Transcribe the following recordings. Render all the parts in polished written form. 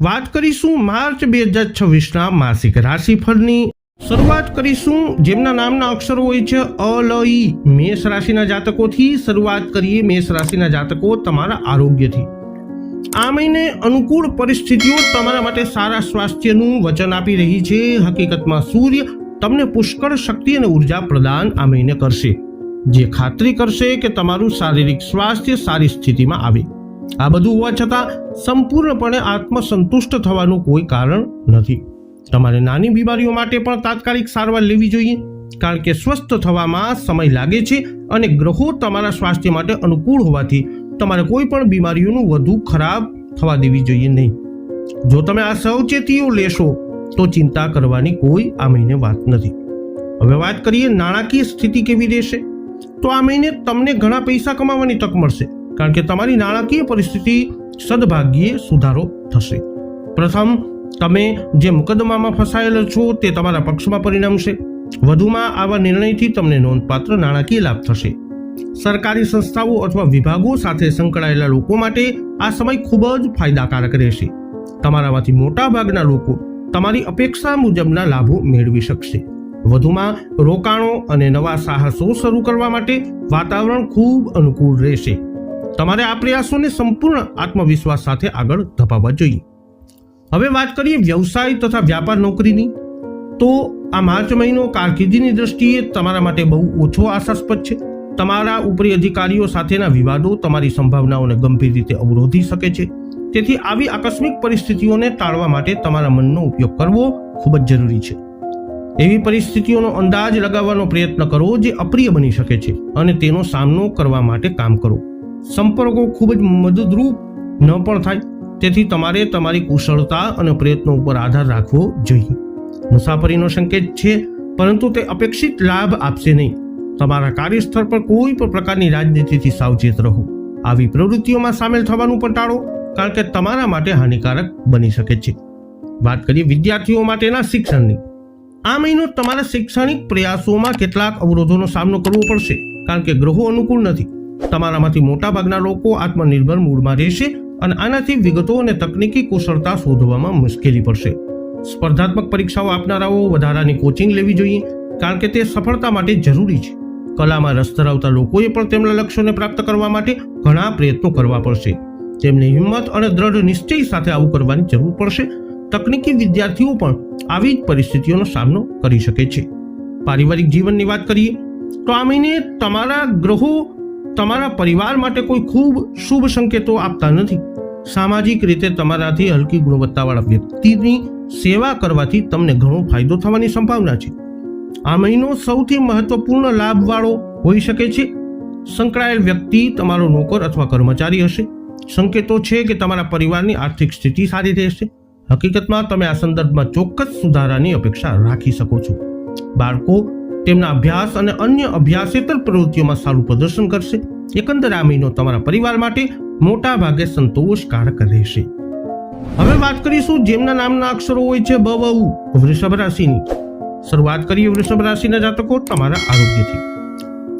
વાત કરીશું માર્ચ 2026ના માસિક રાશિફળની. શરૂઆત કરીશું જેમના નામના અક્ષરો હોય છે અ, લ, ઈ. મેષ રાશિના જાતકોથી શરૂઆત કરીએ. મેષ રાશિના જાતકો તમારા આરોગ્યથી. આ મહિને અનુકૂળ પરિસ્થિતિઓ તમારા માટે સારા સ્વાસ્થ્યનું વચન આપી રહી છે. હકીકતમાં સૂર્ય તમને પુષ્કળ શક્તિ અને ઉર્જા પ્રદાન આ મહિને કરશે, જે ખાતરી કરશે કે તમારું શારીરિક સ્વાસ્થ્ય સારી સ્થિતિમાં આવે. આ બધું હોવા છતાં સંપૂર્ણપણે આત્મસંતુષ્ટ થવાનું કોઈ કારણ નથી. તમારે નાની બીમારીઓ માટે પણ તાત્કાલિક સારવાર લેવી જોઈએ, કારણ કે સ્વસ્થ થવામાં સમય લાગે છે અને ગ્રહો તમારા સ્વાસ્થ્ય માટે અનુકૂળ હોવાથી તમારે કોઈ પણ બીમારીઓનું વધુ ખરાબ થવા દેવી જોઈએ નહીં. જો તમે આ સાવચેતીઓ લેશો તો ચિંતા કરવાની કોઈ આ મહિને વાત નથી. હવે વાત કરીએ નાણાકીય સ્થિતિ કેવી રહેશે. તો આ મહિને તમને ઘણા પૈસા કમાવાની તક મળશે, કારણ કે તમારી નાણાકીય પરિસ્થિતિ સદભાગ્યે સુધારો થશે. પ્રથમ, તમે જે મુકદ્દમામાં ફસાયેલા છો તે તમારા પક્ષમાં પરિણમશે. વધુમાં આવા નિર્ણયથી તમને નોંધપાત્ર નાણાકીય લાભ થશે. સરકારી સંસ્થાઓ અથવા વિભાગો સાથે સંકળાયેલા લોકો માટે આ સમય ખૂબ જ ફાયદાકારક રહેશે. તમારામાંથી મોટા ભાગના લોકો તમારી અપેક્ષા મુજબના લાભો મેળવી શકશે. વધુમાં રોકાણો અને નવા સાહસો શરૂ કરવા માટે વાતાવરણ ખૂબ અનુકૂળ રહેશે. તમારે આ પ્રયાસોને સંપૂર્ણ આત્મવિશ્વાસ સાથે આગળ ધપાવવા જોઈએ. હવે વાત કરીએ વ્યવસાય તથા વ્યાપાર નોકરીની. તો આ માર્ચ મહિનો કારકિર્દીની દ્રષ્ટિએ તમારા માટે બહુ ઓછો આશાસ્પદ છે. તમારા ઉપરી અધિકારીઓ સાથેના વિવાદો તમારી સંભાવનાઓને ગંભીર રીતે અવરોધી શકે છે. તેથી આવી આકસ્મિક પરિસ્થિતિઓને ટાળવા માટે તમારા મનનો ઉપયોગ કરવો ખૂબ જ જરૂરી છે. એવી પરિસ્થિતિઓનો અંદાજ લગાવવાનો પ્રયત્ન કરો જે અપ્રિય બની શકે છે અને તેનો સામનો કરવા માટે કામ કરો. સંપર્કો ખૂબ જ મદદરૂપ ન પણ થાય, તેથી તમારે તમારી કુશળતા અને પ્રયત્નો ઉપર આધાર રાખવો જોઈએ. મુસાફરીનો સંકેત છે, પરંતુ તે અપેક્ષિત લાભ આપશે નહીં. તમારા કાર્યસ્થળ પર કોઈ પણ પ્રકારની રાજનીતિથી સાવચેત રહો. આવી પ્રવૃત્તિઓમાં સામેલ થવાનું પણ ટાળો, કારણ કે તમારા માટે હાનિકારક બની શકે છે. વાત કરીએ વિદ્યાર્થીઓ માટેના શિક્ષણની. આ મહિનો તમારા શૈક્ષણિક પ્રયાસોમાં કેટલાક અવરોધોનો સામનો કરવો પડશે, કારણ કે ગ્રહો અનુકૂળ નથી. તમારામાંથી મોટાભાગના લોકો આત્મનિર્ભર મૂડમાં રહેશે અને આનાથી વિગતો અને તકનીકી કુશળતા શોધવામાં મુશ્કેલી પડશે. સ્પર્ધાત્મક પરીક્ષાઓ આપનારાઓ વધારાની કોચિંગ લેવી જોઈએ, કારણ કે તે સફળતા માટે જરૂરી છે. કલામાં રસ ધરાવતા લોકોએ પણ તેમના લક્ષ્યોને પ્રાપ્ત કરવા માટે ઘણા પ્રયત્નો કરવા પડશે. તેમની હિંમત અને દ્રઢ નિશ્ચય સાથે આવું કરવાની જરૂર પડશે. તકનીકી વિદ્યાર્થીઓ પણ આવી જ પરિસ્થિતિઓનો સામનો કરી શકે છે. પારિવારિક જીવનની વાત કરીએ તો આ મહિને તમારા ગ્રહો તમારા પરિવાર માટે કોઈ ખૂબ શુભ સંકેતો આપતા નથી. સામાજિક રીતે તમારાથી હલકી ગુણવત્તાવાળા વ્યક્તિની સેવા કરવાથી તમને ઘણો ફાયદો થવાની સંભાવના છે. આ મહિનો સૌથી મહત્વપૂર્ણ લાભવાળો હોઈ શકે છે. સંકળાયેલ વ્યક્તિ તમારો નોકર અથવા કર્મચારી હશે. સંકેતો છે કે તમારા પરિવારની આર્થિક સ્થિતિ સારી રહેશે. હકીકતમાં તમે આ સંદર્ભમાં ચોક્કસ સુધારાની અપેક્ષા રાખી શકો છો. બાળકો તેમના અભ્યાસ અને અન્ય અભ્યાસેતર પ્રવૃત્તિઓમાં સારું પ્રદર્શન કરશે. એકંદર આ મહિનો તમારા પરિવાર માટે મોટા ભાગે સંતોષકારક રહેશે. હવે વાત કરીશું જેમના નામના અક્ષરો હોય છે બ, વ, ઉ. વૃષભ રાશિની. શરૂઆત કરીએ વૃષભ રાશિના જાતકો તમારા આરોગ્યથી.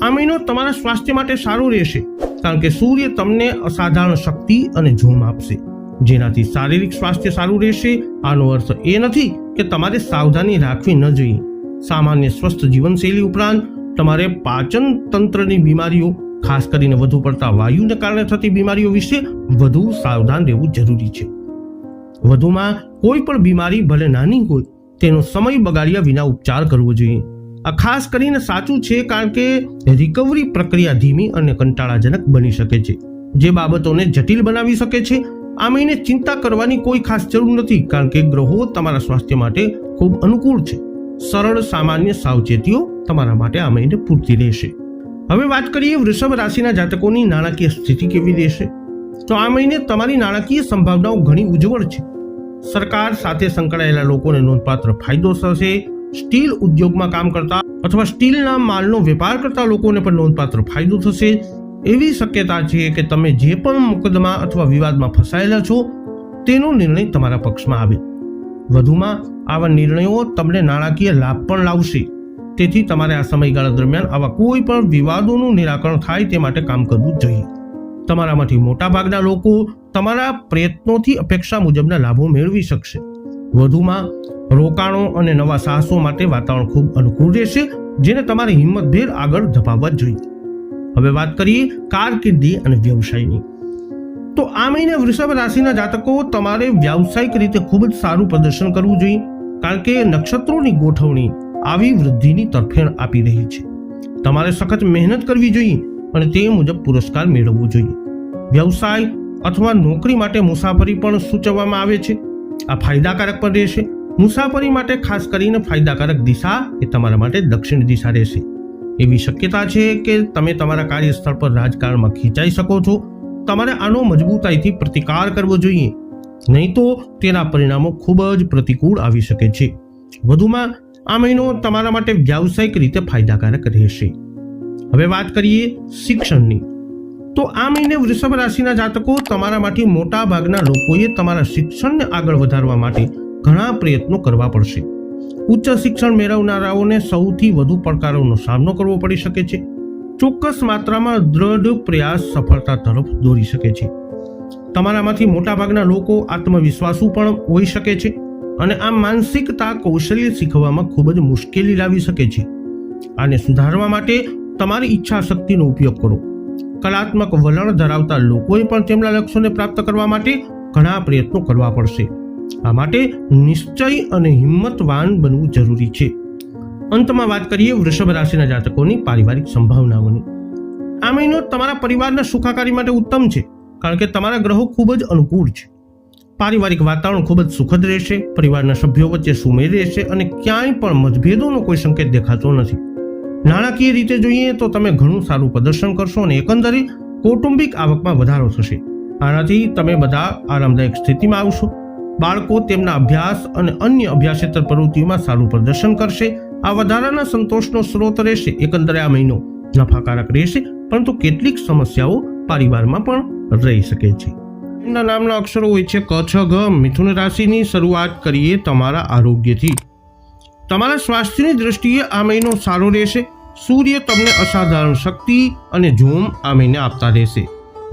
આ મહિનો તમારા સ્વાસ્થ્ય માટે સારો રહેશે, કારણ કે સૂર્ય તમને અસાધારણ શક્તિ અને જોમ આપશે, જેનાથી શારીરિક સ્વાસ્થ્ય સારું રહેશે. આનો અર્થ એ નથી કે તમારે સાવધાની રાખવી ન જોઈએ. સામાન્ય સ્વસ્થ જીવનશૈલી ઉપરાંત તમારે પાચન તંત્રની બીમારીઓ, ખાસ કરીને વધુ પડતા વાયુને કારણે થતી બીમારીઓ વિશે વધુ સાવધાન રહેવું જરૂરી છે. વધુમાં કોઈ પણ બીમારી ભલે નાની હોય તેનો સમય બગાડ્યા વિના ઉપચાર કરવો જોઈએ. આ ખાસ કરીને સાચું છે, કારણ કે રિકવરી પ્રક્રિયા ધીમી અને કંટાળાજનક બની શકે છે, જે બાબતોને જટિલ બનાવી શકે છે. આ મહિને ચિંતા કરવાની કોઈ ખાસ જરૂર નથી, કારણ કે ગ્રહો તમારા સ્વાસ્થ્ય માટે ખૂબ અનુકૂળ છે. સરળ સામાન્ય સાવચેતીઓ તમારા માટે આ મહિને પૂરતી રહેશે. હવે વાત કરીએ વૃષભ રાશિના જાતકોની નાણાકીય સ્થિતિ કેવી રહેશે. તો આ મહિને તમારી નાણાકીય સંભાવનાઓ ઘણી ઉજ્જવળ છે. સરકાર સાથે સંકળાયેલા લોકોને નોંધપાત્ર ફાયદો થશે. સ્ટીલ ઉદ્યોગમાં કામ કરતા અથવા સ્ટીલના માલનો વેપાર કરતા લોકોને પણ નોંધપાત્ર ફાયદો થશે. એવી શક્યતા છે કે તમે જે પણ મુકદ્દમા અથવા વિવાદમાં ફસાયેલા છો તેનો નિર્ણય તમારા પક્ષમાં આવે. વધુમાં આવા નિર્ણયો તમને નાણાકીય લાભ પણ લાવશે. તેથી તમારે આ સમયગાળા દરમિયાન આવા કોઈ પણ વિવાદોનું નિરાકરણ થાય તે માટે કામ કરવું જોઈએ. તમારામાંથી મોટાભાગના લોકો તમારા પ્રયત્નોથી અપેક્ષા મુજબના લાભો મેળવી શકશે. વધુમાં રોકાણો અને નવા સાહસો માટે વાતાવરણ ખૂબ અનુકૂળ રહેશે, જેને તમારે હિંમતભેર આગળ ધપાવવા જોઈએ. હવે વાત કરીએ કારકિર્દી અને વ્યવસાયની. તો આ મહિને વૃષભ રાશિના જાતકો તમારે વ્યાવસાયિક રીતે ખૂબ જ સારું પ્રદર્શન કરવું જોઈએ, કારણ કે નક્ષત્રોની ગોઠવણી આવી વૃદ્ધિની તરફેણ આપી રહી છે. તમારે સખત મહેનત કરવી જોઈએ અને તે મુજબ પુરસ્કાર મેળવવો જોઈએ. વ્યવસાય અથવા નોકરી માટે મુસાફરી પણ સૂચવવામાં આવે છે. આ ફાયદાકારક પણ રહેશે. મુસાફરી માટે ખાસ કરીને ફાયદાકારક દિશા એ તમારા માટે દક્ષિણ દિશા રહેશે. એવી શક્યતા છે કે તમે તમારા કાર્યસ્થળ પર રાજકારણમાં ખીચાઈ શકો છો. તમારે આનો મજબૂતાઈથી પ્રતિકાર કરવો જોઈએ, નહીં તો તેના પરિણામો ખૂબ જ પ્રતિકૂળ આવી શકે છે. વધુમાં આ મહિનો તમારા માટે વ્યાવસાયિક રીતે ફાયદાકારક રહેશે. હવે વાત કરીએ શિક્ષણની. તો આ મહિને વૃષભ રાશિના જાતકો તમારામાંથી મોટા ભાગના લોકોએ તમારા શિક્ષણને આગળ વધારવા માટે ઘણા પ્રયત્નો કરવા પડશે. ઉચ્ચ શિક્ષણ મેળવનારાઓને સૌથી વધુ પડકારોનો સામનો કરવો પડી શકે છે. ચોક્કસ માત્રામાં દ્રઢ પ્રયાસ સફળતા તરફ દોરી શકે છે. તમારામાંથી મોટાભાગના લોકો આત્મવિશ્વાસુ પણ હોઈ શકે છે અને આ માનસિકતા કૌશલ્ય શીખવામાં ખૂબ જ મુશ્કેલી લાવી શકે છે. આને સુધારવા માટે તમારી ઈચ્છા શક્તિનો ઉપયોગ કરો. કલાત્મક વલણ ધરાવતા લોકોએ પણ તેમના લક્ષ્યોને પ્રાપ્ત કરવા માટે ઘણા પ્રયત્નો કરવા પડશે. આ માટે નિશ્ચય અને હિંમતવાન બનવું જરૂરી છે. અંતમાં વાત કરીએ વૃષભ રાશિના જાતકોની પારિવારિક સંભાવનાઓની. આ મહિનો તમારા પરિવારના સુખાકારી માટે ઉત્તમ છે, કારણ કે તમારા ગ્રહો ખૂબ જ અનુકૂળ છે. પારિવારિક વાતાવરણ ખૂબ જ સુખદ રહેશે. પરિવારના સભ્યો વચ્ચે સુમેળ રહેશે અને ક્યાંય પણ મતભેદોનો કોઈ સંકેત દેખાતો નથી. નાણાકીય રીતે જોઈએ તો તમે ઘણું સારું પ્રદર્શન કરશો અને એકંદરે કૌટુંબિક આવકમાં વધારો થશે. આનાથી તમે બધા આરામદાયક સ્થિતિમાં આવશો. બાળકો તેમના અભ્યાસ અને અન્ય અભ્યાસેતર પ્રવૃત્તિઓમાં સારું પ્રદર્શન કરશે. આ વધારાના સંતોષનો સ્ત્રોત રહેશે. એકંદરે આ મહિનો નફાકારક રહેશે, પરંતુ કેટલીક સમસ્યાઓ પરિવારમાં પણ રહી શકે છે. એમના નામના અક્ષરો હોય છે ક, છ, ઘ. મિથુન રાશિની શરૂઆત કરીએ તમારા આરોગ્યથી. તમારા સ્વાસ્થ્યની દ્રષ્ટિએ આ મહિનો સારો રહેશે. સૂર્ય તમને અસાધારણ શક્તિ અને જોમ આ મહિને આપતા રહેશે.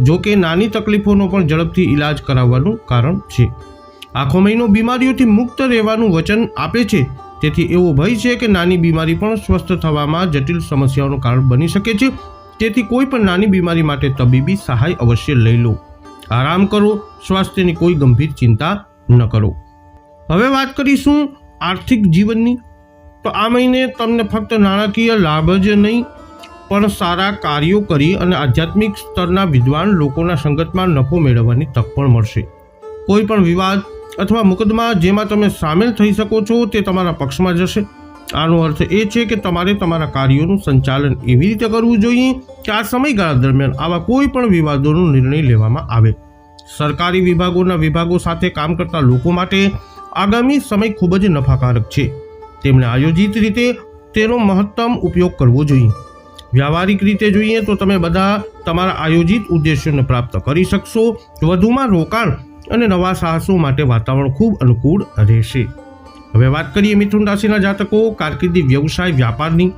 જો કે નાની તકલીફોનો પણ ઝડપથી ઈલાજ કરાવવાનું કારણ છે. આખો મહિનો બીમારીઓથી મુક્ત રહેવાનું વચન આપે છે. તેથી એવો ભય છે કે નાની બીમારી પણ સ્વસ્થ થવામાં જટિલ સમસ્યાઓનું કારણ બની શકે છે. તેથી કોઈ પણ નાની બીમારી માટે તબીબી સહાય અવશ્ય લઈ લો. આરામ કરો. સ્વાસ્થ્યની કોઈ ગંભીર ચિંતા ન કરો. હવે વાત કરીશું આર્થિક જીવનની. તો આ મહિને તમને ફક્ત નાણાકીય લાભ જ નહીં, પણ સારા કાર્યો કરી અને આધ્યાત્મિક સ્તરના વિદ્વાન લોકોના સંગતમાં નફો મેળવવાની તક પણ મળશે. કોઈ પણ વિવાદ અથવા મુકદ્દમા જેમાં તમે સામેલ થઈ શકો છો તે તમારા પક્ષમાં જશે. આનો અર્થ એ છે કે તમારે તમારા કાર્યોનું સંચાલન એવી રીતે કરવું જોઈએ કે આ સમયગાળા દરમિયાન આવા કોઈ પણ વિવાદોનો નિર્ણય લેવામાં આવે. સરકારી વિભાગો સાથે કામ કરતા લોકો માટે આગામી સમય ખૂબ જ નફાકારક છે. તેમણે આયોજિત રીતે તેનો મહત્તમ ઉપયોગ કરવો જોઈએ. વ્યવહારિક રીતે જોઈએ તો તમે બધા તમારા આયોજિત ઉદ્દેશ્યોને પ્રાપ્ત કરી શકશો. વધુમાં રોકાણ અને નવા સાહસો માટે વાતાવરણ ખૂબ અનુકૂળ રહેશે. હવે વાત કરીએ મિથુન રાશિના જાતકો કારકિર્દી, વ્યવસાય, વ્યાપારની.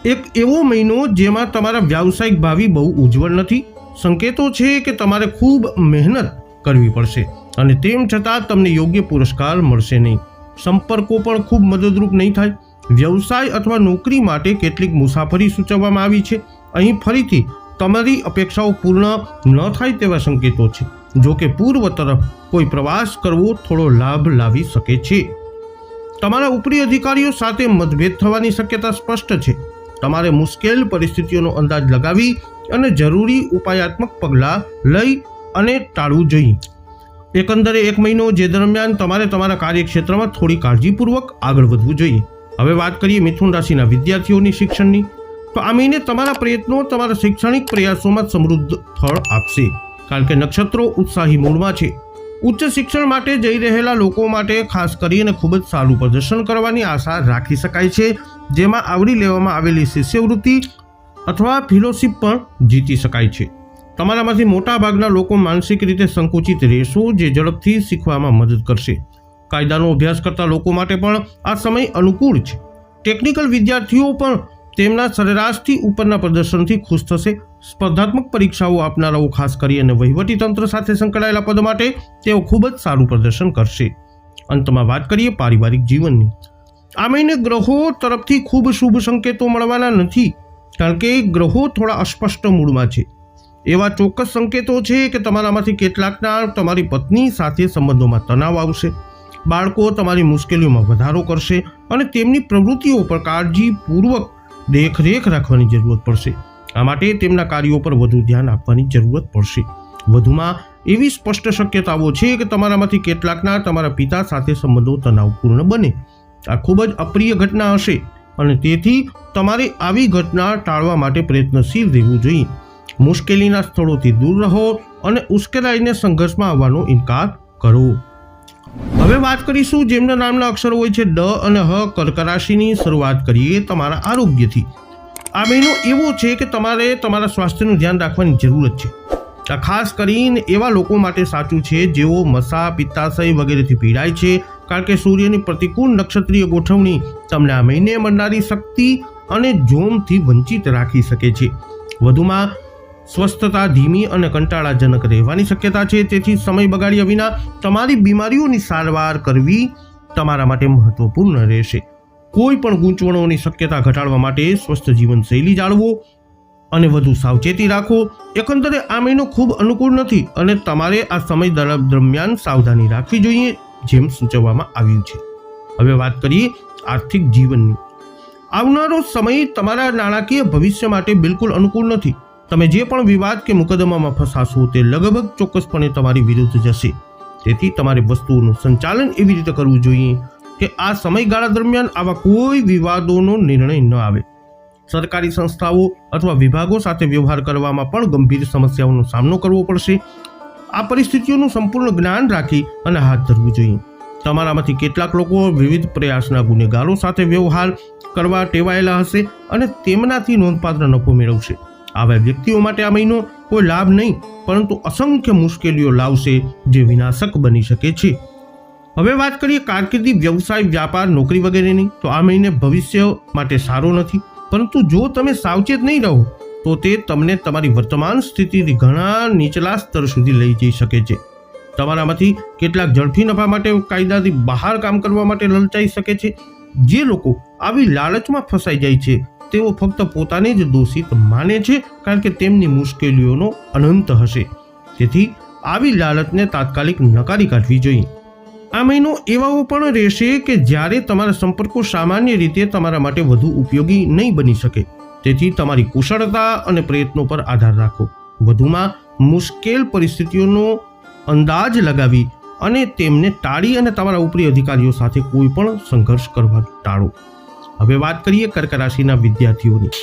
એક એવો મહિનો જેમાં તમારા વ્યાવસાયિક ભાવિ બહુ ઉજ્જવળ નથી. સંકેતો છે કે તમારે ખૂબ મહેનત કરવી પડશે અને તેમ છતાં તમને યોગ્ય પુરસ્કાર મળશે નહીં. સંપર્કો પણ ખૂબ મદદરૂપ નહીં થાય. વ્યવસાય અથવા નોકરી માટે કેટલીક મુસાફરી સૂચવવામાં આવી છે. અહીં ફરીથી તમારી અપેક્ષાઓ પૂર્ણ ન થાય તેવા સંકેતો છે. જો કે પૂર્વ તરફ કોઈ પ્રવાસ કરવો થોડો લાભ લાવી શકે છે. તમારા ઉપરી અધિકારીઓ સાથે મતભેદ થવાની શક્યતા સ્પષ્ટ છે. તમારે મુશ્કેલ પરિસ્થિતિઓનો અંદાજ લગાવી અને જરૂરી ઉપાયાત્મક પગલાં લઈ અને ટાળવું જોઈએ. એકંદરે એક મહિનો જે દરમિયાન તમારે તમારા કાર્યક્ષેત્રમાં થોડી કાળજીપૂર્વક આગળ વધવું જોઈએ. હવે વાત કરીએ મિથુન રાશિના વિદ્યાર્થીઓની શિક્ષણની. તો આ મહિને તમારા પ્રયત્નો તમારા શૈક્ષણિક પ્રયાસોમાં સમૃદ્ધ ફળ આપશે, કારણ કે નક્ષત્રો ઉત્સાહી મૂડમાં છે. ઉચ્ચ શિક્ષણ માટે જઈ રહેલા લોકો માટે ખાસ કરીને ખૂબ જ સારું પ્રદર્શન કરવાની આશા રાખી શકાય છે, જેમાં આવરી લેવામાં આવેલી શિષ્યવૃત્તિ અથવા ફેલોશિપ પણ જીતી શકાય છે. તમારામાંથી મોટા ભાગના લોકો માનસિક રીતે સંકુચિત રહેશો, જે ઝડપથી શીખવામાં મદદ કરશે. કાયદાનો અભ્યાસ કરતા લોકો માટે પણ આ સમય અનુકૂળ છે. ટેકનિકલ વિદ્યાર્થીઓ પણ તેમના સરેરાશથી ઉપરના પ્રદર્શનથી ખુશ થશે. સ્પર્ધાત્મક પરીક્ષાઓ આપનારાઓ ખાસ કરી અને વહીવટી તંત્ર સાથે સંકળાયેલા પદ માટે તેઓ ખૂબ જ સારું પ્રદર્શન કરશે. અંતમાં વાત કરીએ પારિવારિક જીવનની. આ મહિને ગ્રહો તરફથી ખૂબ શુભ સંકેતો મળવાના નથી, કારણ કે ગ્રહો થોડા અસ્પષ્ટ મૂડમાં છે. એવા ચોક્કસ સંકેતો છે કે તમારામાંથી કેટલાકના તમારી પત્ની સાથે સંબંધોમાં તણાવ આવશે. બાળકો તમારી મુશ્કેલીઓમાં વધારો કરશે અને તેમની પ્રવૃત્તિઓ પર કાળજીપૂર્વક દેખરેખ રાખવાની જરૂરત પડશે. આ માટે તેમના કાર્યો પર વધુ ધ્યાન આપવાની જરૂરત પડશે. વધુમાં એવી સ્પષ્ટ શક્યતાઓ છે કે તમારામાંથી કેટલાકના તમારા પિતા સાથે સંબંધો તણાવપૂર્ણ બને. આ ખૂબ જ અપ્રિય ઘટના હશે અને તેથી તમારે આવી ઘટના ટાળવા માટે પ્રયત્નશીલ રહેવું જોઈએ. મુશ્કેલીના સ્થળોથી દૂર રહો અને ઉશ્કેરાઈને સંઘર્ષમાં આવવાનો ઇનકાર કરો. હવે વાત કરીશું જેમના નામના અક્ષરો હોય છે ડ અને હ. કર્ક રાશિની શરૂઆત કરીએ તમારા આરોગ્યથી. આ મહિનો એવો છે કે તમારે તમારા સ્વાસ્થ્યનું ધ્યાન રાખવાની જરૂરત છે. આ ખાસ કરીને એવા લોકો માટે સાચું છે જેઓ મસા, પિત્તાશય વગેરેથી પીડાય છે, કારણ કે સૂર્યની પ્રતિકૂળ નક્ષત્રીય ગોઠવણી તમને આ મહિને મળનારી શક્તિ અને જોમથી વંચિત રાખી શકે છે. વધુમાં સ્વસ્થતા ધીમી અને કંટાળાજનક રહેવાની શક્યતા છે, તેથી સમય બગાડ્યા વિના તમારી બીમારીઓની સારવાર કરવી તમારા માટે મહત્વપૂર્ણ રહેશે. કોઈ પણ ગૂંચવણોની શક્યતા ઘટાડવા માટે સ્વસ્થ જીવનશૈલી જાળવો અને વધુ સાવચેતી રાખો. એકંદરે આ મહિનો ખૂબ અનુકૂળ નથી અને તમારે આ સમય દરમિયાન સાવધાની રાખવી જોઈએ, જેમ સૂચવવામાં આવ્યું છે. હવે વાત કરીએ આર્થિક જીવનની. આવનારો સમય તમારા નાણાકીય ભવિષ્ય માટે બિલકુલ અનુકૂળ નથી. તમે જે પણ વિવાદ કે મુકદ્દમામાં ફસાશો તે લગભગ ચોક્કસપણે તમારી વિરુદ્ધ જશે. તેથી તમારે વસ્તુઓનું સંચાલન એવી રીતે કરવું જોઈએ કે આ સમયગાળા દરમિયાન આવા કોઈ વિવાદોનો નિર્ણય ન આવે. સરકારી સંસ્થાઓ અથવા વિભાગો સાથે વ્યવહાર કરવામાં પણ ગંભીર સમસ્યાઓનો સામનો કરવો પડશે. આ પરિસ્થિતિઓનું સંપૂર્ણ જ્ઞાન રાખી અને હાથ ધરવું જોઈએ. તમારામાંથી કેટલાક લોકો વિવિધ પ્રયાસના ગુનેગારો સાથે વ્યવહાર કરવા ટેવાયેલા હશે અને તેમનાથી નોંધપાત્ર નફો મેળવશે. આવા વ્યક્તિઓ માટે આ મહિનો કોઈ લાભ નહીં પરંતુ અસંખ્ય મુશ્કેલીઓ લાવશે, જે વિનાશક બની શકે છે. હવે વાત કરીએ કારકિર્દી, વ્યવસાય, વ્યાપાર, નોકરી વગેરેની. તો આ મહિને ભવિષ્ય માટે સારો નથી, પરંતુ જો તમે સાવચેત નહીં રહો તો તે તમને તમારી વર્તમાન સ્થિતિથી ઘણા નીચલા સ્તર સુધી લઈ જઈ શકે છે. તમારામાંથી કેટલાક ઝડપી નફા માટે કાયદાથી બહાર કામ કરવા માટે લલચાઈ શકે છે. જે લોકો આવી લાલચમાં ફસાઈ જાય છે તેઓ ફક્ત પોતાને જ દોષિત માને છે, કારણ કે તેમની મુશ્કેલીઓનો અનંત હશે. તેથી આવી લાલચને તાત્કાલિક નકારી કાઢવી જોઈએ. આ મહિનો એવાઓ પણ રહેશે કે જ્યારે તમારા સંપર્કો સામાન્ય રીતે તમારા માટે વધુ ઉપયોગી નહીં બની શકે. તેથી તમારી કુશળતા અને પ્રયત્નો પર આધાર રાખો. વધુમાં મુશ્કેલ પરિસ્થિતિઓનો અંદાજ લગાવી અને તેમને ટાળી અને તમારા ઉપરી અધિકારીઓ સાથે કોઈ પણ સંઘર્ષ કરવા ટાળો. હવે વાત કરીએ કર્ક રાશિના વિદ્યાર્થીઓની.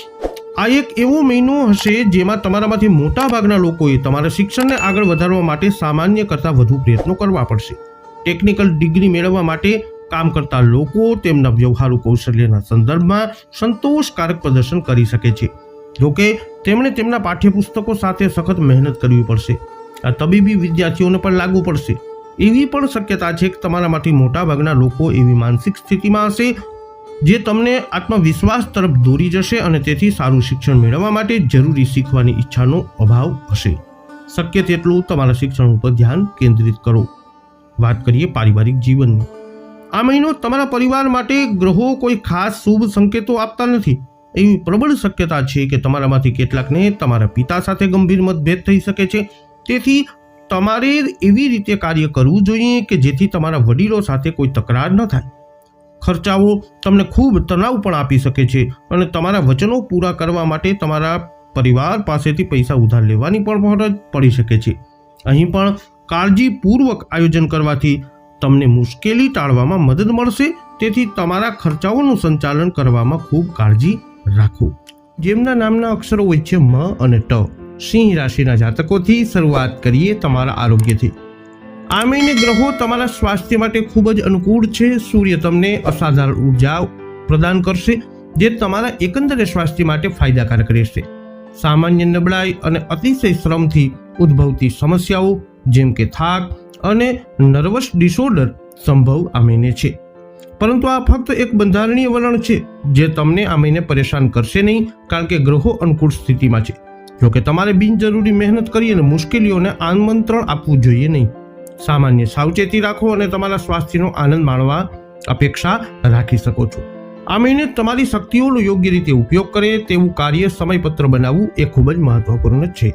આ એક એવો મહિનો હશે જેમાં તમારામાંથી મોટા ભાગના લોકોએ તમારા શિક્ષણને આગળ વધારવા માટે સામાન્ય કરતાં વધુ પ્રયત્નો કરવા પડશે. ટેકનિકલ ડિગ્રી મેળવવા માટે કામ કરતા લોકો તેમના વ્યવહારુ કૌશલ્યના સંદર્ભમાં સંતોષકારક પ્રદર્શન કરી શકે છે. જોકે તેમણે તેમના પાઠ્યપુસ્તકો સાથે સખત મહેનત કરવી પડશે. આ તબીબી વિદ્યાર્થીઓને પણ લાગુ પડશે. એવી પણ શક્યતા છે કે તમારામાંથી મોટાભાગના લોકો એવી માનસિક સ્થિતિમાં હશે જે તમને આત્મવિશ્વાસ તરફ દોરી જશે અને તેથી સારું શિક્ષણ મેળવવા માટે જરૂરી શીખવાની ઈચ્છાનો અભાવ હશે. શક્ય તેટલું તમારા શિક્ષણ ઉપર ધ્યાન કેન્દ્રિત કરો. વાત કરીએ પારિવારિક જીવનની. આ મહિનો તમારા પરિવાર માટે ગ્રહો કોઈ ખાસ શુભ સંકેતો આપતા નથી. એવી પ્રબળ શક્યતા છે કે તમારામાંથી કેટલાકને તમારા પિતા સાથે ગંભીર મતભેદ થઈ શકે છે. તેથી તમારે એવી રીતે કાર્ય કરવું જોઈએ કે જેથી તમારા વડીલો સાથે કોઈ તકરાર ન થાય. ખર્ચાઓ તમને ખૂબ તણાવ પણ આપી શકે છે અને તમારા વચનો પૂરા કરવા માટે તમારા પરિવાર પાસેથી પૈસા ઉધાર લેવાની પણ ફરજ પડી શકે છે. અહીં પણ કાળજીપૂર્વક આયોજન કરવાથી તમને મુશ્કેલી ટાળવામાં મદદ મળશે. તેથી તમારા ખર્ચાઓનું સંચાલન કરવામાં ખૂબ કાળજી રાખો. જેમના નામના અક્ષરો હોય છે મ અને ટ. સિંહ રાશિના જાતકોથી શરૂઆત કરીએ તમારા આરોગ્યથી. આ મહિને ગ્રહો તમારા સ્વાસ્થ્ય માટે ખૂબ જ અનુકૂળ છે. સૂર્ય તમને અસાધારણ ઉર્જા પ્રદાન કરશે, જે તમારા એકંદરે સ્વાસ્થ્ય માટે ફાયદાકારક રહેશે. સામાન્ય નબળાઈ અને અતિશય શ્રમથી ઉદ્ભવતી સમસ્યાઓ જેમ કે થાક અને નર્વસ ડિસઓર્ડર સંભવ આ મહિને છે. પરંતુ આ ફક્ત એક બંધારણીય વલણ છે જે તમને આ મહિને પરેશાન કરશે નહીં, કારણ કે ગ્રહો અનુકૂળ સ્થિતિમાં છે. જોકે તમારે બિનજરૂરી મહેનત કરી અને મુશ્કેલીઓને આમંત્રણ આપવું જોઈએ નહીં. સામાન્ય સાવચેતી રાખો અને તમારા સ્વાસ્થ્યનો આનંદ માણવા અપેક્ષા રાખી શકો છો. આ મહિને તમારી શક્તિઓનો યોગ્ય રીતે ઉપયોગ કરે તેવું કાર્ય સમયપત્ર બનાવવું એ ખૂબ જ મહત્વપૂર્ણ છે.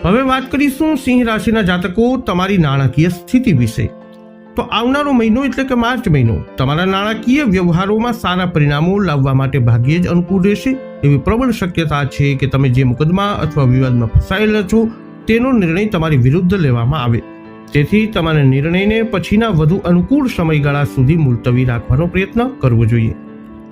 હવે વાત કરીશું સિંહ રાશિના જાતકો તમારી નાણાકીય સ્થિતિ વિશે. તો આવનારો મહિનો એટલે કે માર્ચ મહિનો તમારા નાણાકીય વ્યવહારોમાં સારા પરિણામો લાવવા માટે ભાગ્યે જ અનુકૂળ રહેશે. એવી પ્રબળ શક્યતા છે કે તમે જે મુકદ્દમા અથવા વિવાદમાં ફસાયેલા છો તેનો નિર્ણય તમારી વિરુદ્ધ લેવામાં આવે. તેથી તમારે નિર્ણયને પછીના વધુ અનુકૂળ સમયગાળા સુધી મુલતવી રાખવાનો પ્રયત્ન કરવો જોઈએ.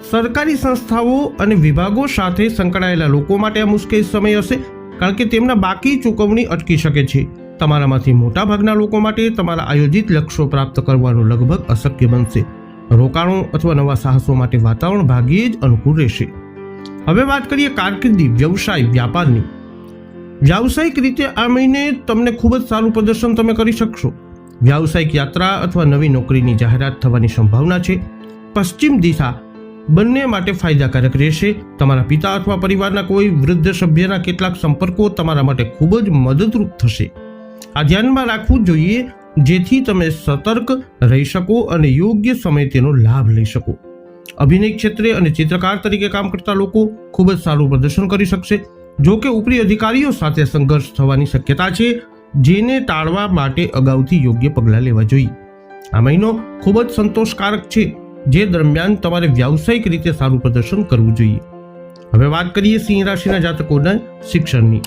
સરકારી સંસ્થાઓ અને વિભાગો સાથે સંકળાયેલા લોકો માટે આ મુશ્કેલ સમય હશે, કારણ કે તેમના બાકી ચૂકવણી અટકી શકે છે. તમારામાંથી મોટાભાગના લોકો માટે તમારા આયોજિત લક્ષ્યો પ્રાપ્ત કરવાનું લગભગ અશક્ય બનશે. રોકાણો અથવા નવા સાહસો માટે વાતાવરણ ભાગ્યે જ અનુકૂળ રહેશે. હવે વાત કરીએ કારકિર્દી, વ્યવસાય, વ્યાપારની. વ્યાવસાયિક રીતે આ મહિને તમને ખૂબ જ સારું પ્રદર્શન તમે કરી શકશો. વ્યાવસાયિક યાત્રા અથવા નવી નોકરીની જાહેરાત થવાની સંભાવના છે. પશ્ચિમ દિશા બંને માટે ફાયદાકારક રહેશે. તમારા પિતા અથવા પરિવારના કોઈ વૃદ્ધ સભ્યના કેટલાક સંપર્કો તમારા માટે ખૂબ જ મદદરૂપ થશે. આ ધ્યાનમાં રાખવું જોઈએ જેથી તમે સતર્ક રહી શકો અને યોગ્ય સમયે તેનો લાભ લઈ શકો. અભિનય ક્ષેત્રે અને ચિત્રકાર તરીકે કામ કરતા લોકો ખૂબ જ સારું પ્રદર્શન કરી શકશે. જો કે ઉપરી અધિકારીઓ સાથે સંઘર્ષ થવાની શક્યતા છે, જેને ટાળવા માટે અગાઉથી યોગ્ય પગલાં લેવા જોઈએ. આ મહિનો ખૂબ જ સંતોષકારક છે, જે દરમિયાન તમારે વ્યાવસાયિક રીતે સારું પ્રદર્શન કરવું જોઈએ. હવે વાત કરીએ સિંહ રાશિના જાતકોના શિક્ષણની.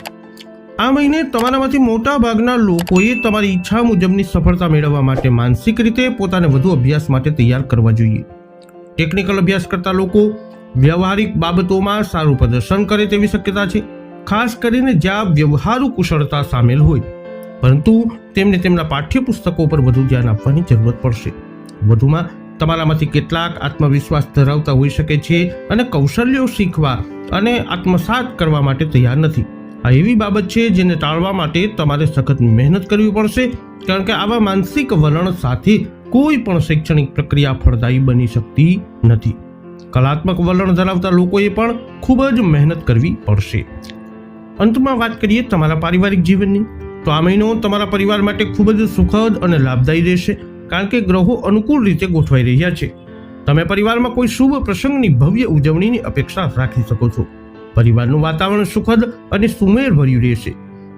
આ મહિને તમારામાંથી મોટા ભાગના લોકોએ તમારી ઈચ્છા મુજબની સફળતા મેળવવા માટે માનસિક રીતે પોતાને વધુ અભ્યાસ માટે તૈયાર કરવા જોઈએ. ટેકનિકલ અભ્યાસ કરતા લોકો વ્યવહારિક બાબતોમાં સારું પ્રદર્શન કરે તેવી શક્યતા છે, ખાસ કરીને જ્યાં વ્યવહારુ કુશળતા સામેલ હોય. પરંતુ તેમને તેમના પાઠ્યપુસ્તકો પર વધુ ધ્યાન આપવાની જરૂરત પડશે. વધુમાં તમારામાંથી કેટલાક આત્મવિશ્વાસ ધરાવતા હોઈ શકે છે અને કૌશલ્યો શીખવા અને આત્મસાત કરવા માટે તૈયાર નથી. આ એવી બાબત છે જેને ટાળવા માટે તમારે સખત મહેનત કરવી પડશે, કારણ કે આવા માનસિક વલણ સાથે કોઈ પણ શૈક્ષણિક પ્રક્રિયા ફળદાયી બની શકતી નથી. કલાત્મક વલણ ધરાવતા લોકોએ પણ ખૂબ જ મહેનત કરવી પડશે. અંતમાં વાત કરીએ તમારા પારિવારિક જીવનની. તો આ મહિનો તમારા પરિવાર માટે ખૂબ જ સુખદ અને લાભદાયી રહેશે, કારણ કે ગ્રહો અનુકૂળ રીતે ગોઠવાઈ રહ્યા છે. તમે પરિવારમાં કોઈ શુભ પ્રસંગની ભવ્ય ઉજવણીની અપેક્ષા રાખી શકો છો. પરિવારનું વાતાવરણ સુખદ અને સુમેળભર્યું રહેશે.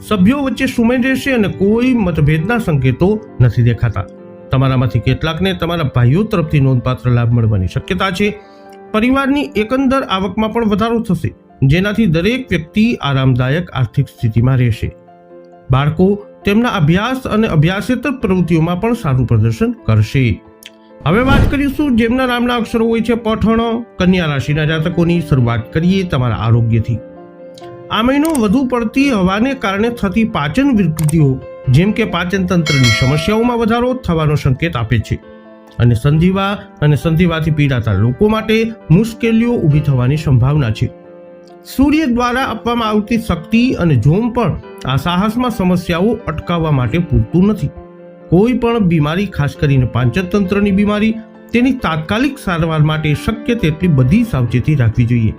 સભ્યો વચ્ચે સુમેળ રહેશે અને કોઈ મતભેદના સંકેતો નથી દેખાતા. તમારામાંથી કેટલાકને તમારા ભાઈઓ તરફથી નોંધપાત્ર લાભ મળવાની શક્યતા છે. પરિવારની એકંદર આવકમાં પણ વધારો થશે, જેનાથી દરેક વ્યક્તિ આરામદાયક આર્થિક સ્થિતિમાં રહેશે. બાળકો તેમના અભ્યાસ અને અભ્યાસેતર પ્રવૃત્તિઓમાં પણ સારું પ્રદર્શન કરશે. હવે વાત કરીશું જેમના નામના અક્ષરો હોય છે પઠણ. કન્યા રાશિના જાતકોની શરૂઆત કરીએ તમારા આરોગ્યથી. આ મહિનો વધુ પડતી હવાને કારણે થતી પાચન વિકૃતિઓ જેમ કે પાચન તંત્રની સમસ્યાઓમાં વધારો થવાનો સંકેત આપે છે, અને સંધિવા અને સંધિવાથી પીડાતા લોકો માટે મુશ્કેલીઓ ઊભી થવાની સંભાવના છે. સૂર્ય દ્વારા આપવામાં આવતી શક્તિ અને જોમ પણ આ સાહસમાં સમસ્યાઓ અટકાવવા માટે પૂરતું નથી. કોઈ પણ બીમારી, ખાસ કરીને પાંચનતંત્રની બીમારી, તેની તાત્કાલિક સારવાર માટે શક્ય તેટલી બધી સાવચેતી રાખવી જોઈએ.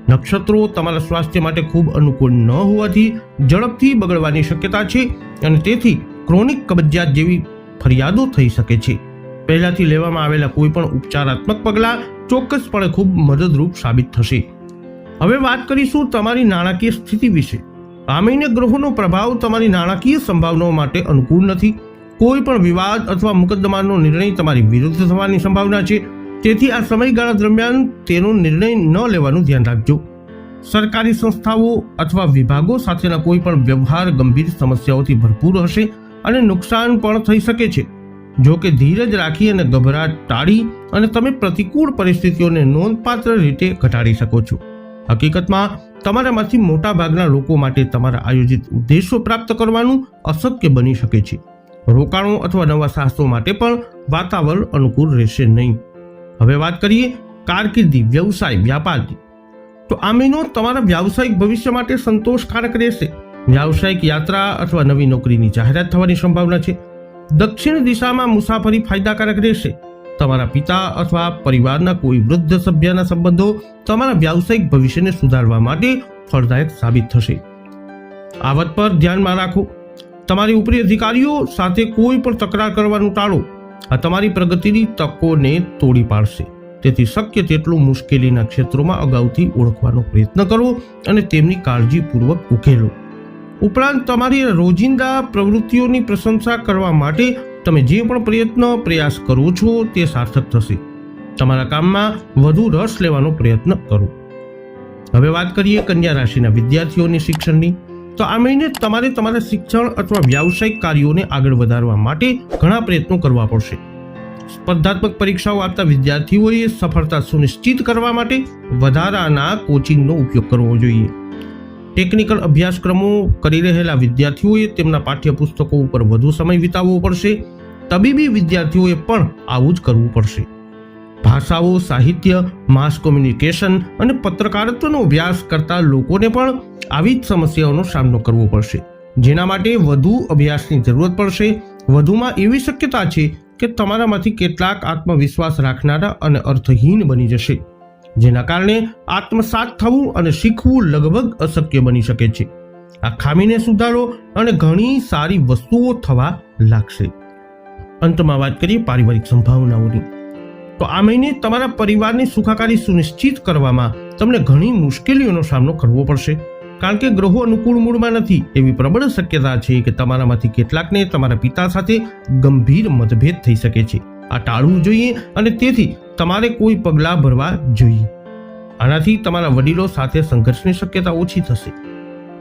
નક્ષત્રો તમારા સ્વાસ્થ્ય માટે ખૂબ અનુકૂળ ન હોવાથી ઝડપથી બગડવાની શક્યતા છે, અને તેથી ક્રોનિક કબજિયાત જેવી ફરિયાદો થઈ શકે છે. પહેલાથી લેવામાં આવેલા કોઈ પણ ઉપચારાત્મક પગલાં ચોક્કસપણે ખૂબ મદદરૂપ સાબિત થશે. હવે વાત કરીશું તમારી નાણાકીય સ્થિતિ વિશે. આ મહિને ગ્રહોનો પ્રભાવ તમારી નાણાકીય સંભાવનાઓ માટે અનુકૂળ નથી. કોઈ પણ વિવાદ અથવા મુકદ્દમાનો નિર્ણય તમારી વિરુદ્ધ થવાની સંભાવના છે, તેથી આ સમયગાળા દરમિયાન તેનો નિર્ણય ન લેવાનું ધ્યાન રાખજો. સરકારી સંસ્થાઓ અથવા વિભાગો સાથેના કોઈ પણ વ્યવહાર ગંભીર સમસ્યાઓથી ભરપૂર હશે અને નુકસાન પણ થઈ શકે છે. જો કે ધીરજ રાખી અને ગભરાટ ટાળી અને તમે પ્રતિકૂળ પરિસ્થિતિઓને નોંધપાત્ર રીતે ઘટાડી શકો છો. હકીકતમાં તમારામાંથી મોટા ભાગના લોકો માટે તમારા આયોજિત ઉદ્દેશો પ્રાપ્ત કરવાનું અશક્ય બની શકે છે. રોકાણો અથવા નવા સાહસો માટે પણ વાતાવરણ અનુકૂળ રહેશે નહીં. હવે વાત કરીએ કારકિર્દી, વ્યવસાય, વ્યાપારની. તો આ મહિનો તમારા વ્યાવસાયિક ભવિષ્ય માટે સંતોષકારક રહેશે. વ્યાવસાયિક યાત્રા અથવા નવી નોકરીની જાહેરાત થવાની સંભાવના છે. દક્ષિણ દિશામાં મુસાફરી ફાયદાકારક રહેશે. તમારા પિતા અથવા પરિવારના કોઈ વૃદ્ધ સભ્યના સંબંધો તમારા વ્યાવસાયિક ભવિષ્યને સુધારવા માટે ફળદાયક સાબિત થશે. આ વાત પર ધ્યાનમાં રાખો. તમારી ઉપરી અધિકારીઓ સાથે કોઈ પણ તકરાર કરવાનું ટાળો. આ તમારી પ્રગતિની તકોને તોડી પાડશે. તેથી શક્ય તેટલું મુશ્કેલીના ક્ષેત્રોમાં અગાઉથી ઓળખવાનો પ્રયત્ન કરો અને તેમની કાળજીપૂર્વક ઉકેલો. ઉપરાંત તમારી રોજિંદા પ્રવૃત્તિઓની પ્રશંસા કરવા માટે તમે જે પણ પ્રયાસ કરો છો તે સાર્થક થશે. તમારા કામમાં વધુ રસ લેવાનો પ્રયત્ન કરો. હવે વાત કરીએ કન્યા રાશિના વિદ્યાર્થીઓની શિક્ષણની. તો આ મહિને તમારે તમારા શિક્ષણ અથવા વ્યાવસાયિક કાર્યોને આગળ વધારવા માટે ઘણા પ્રયત્નો કરવા પડશે. સ્પર્ધાત્મક પરીક્ષાઓ આપતા વિદ્યાર્થીઓએ સફળતા સુનિશ્ચિત કરવા માટે વધારાના કોચિંગનો ઉપયોગ કરવો જોઈએ. ટેકનિકલ અભ્યાસક્રમો કરી રહેલા વિદ્યાર્થીઓએ તેમના પાઠ્યપુસ્તકો ઉપર વધુ સમય વિતાવવો પડશે. તબીબી વિદ્યાર્થીઓએ પણ આવું જ કરવું પડશે. ભાષાઓ, સાહિત્ય, માસ કોમ્યુનિકેશન અને પત્રકારત્વનો અભ્યાસ કરતા લોકોને પણ આવી જ સમસ્યાઓનો સામનો કરવો પડશે, જેના માટે વધુ અભ્યાસની જરૂરત પડશે. વધુમાં એવી શક્યતા છે કે તમારામાંથી કેટલાક આત્મવિશ્વાસ રાખનારા અને અર્થહીન બની જશે, જેના કારણે આત્મસાત થવું અને શીખવું લગભગ અશક્ય બની શકે છે. આ ખામીને સુધારો અને ઘણી સારી વસ્તુઓ થવા લાગશે. અંતમાં વાત કરીએ પારિવારિક સંભાવનાઓની. તો આ મહિને તમારા પરિવારની સુખાકારી સુનિશ્ચિત કરવામાં તમને ઘણી મુશ્કેલીઓનો સામનો કરવો પડશે, કારણ કે ગ્રહો અનુકૂળ મૂળમાં નથી. એવી પ્રબળ શક્યતા છે કે તમારામાંથી કેટલાકને તમારા પિતા સાથે ગંભીર મતભેદ થઈ શકે છે. આ ટાળવું જોઈએ અને તેથી તમારે કોઈ પગલાં ભરવા જોઈએ. આનાથી તમારા વડીલો સાથે સંઘર્ષની શક્યતા ઓછી થશે.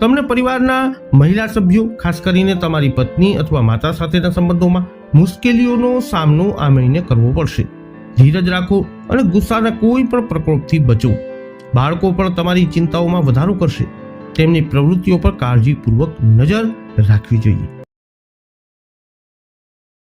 તમને પરિવારના મહિલા સભ્યો, ખાસ કરીને તમારી પત્ની અથવા માતા સાથેના સંબંધોમાં મુશ્કેલીઓનો સામનો આ મહિને કરવો પડશે. ધીરજ રાખો અને ગુસ્સાના કોઈ પણ પ્રકોપથી બચો. બાળકો પણ તમારી ચિંતાઓમાં વધારો કરશે. તેમની પ્રવૃત્તિઓ પર કાળજીપૂર્વક નજર રાખવી જોઈએ.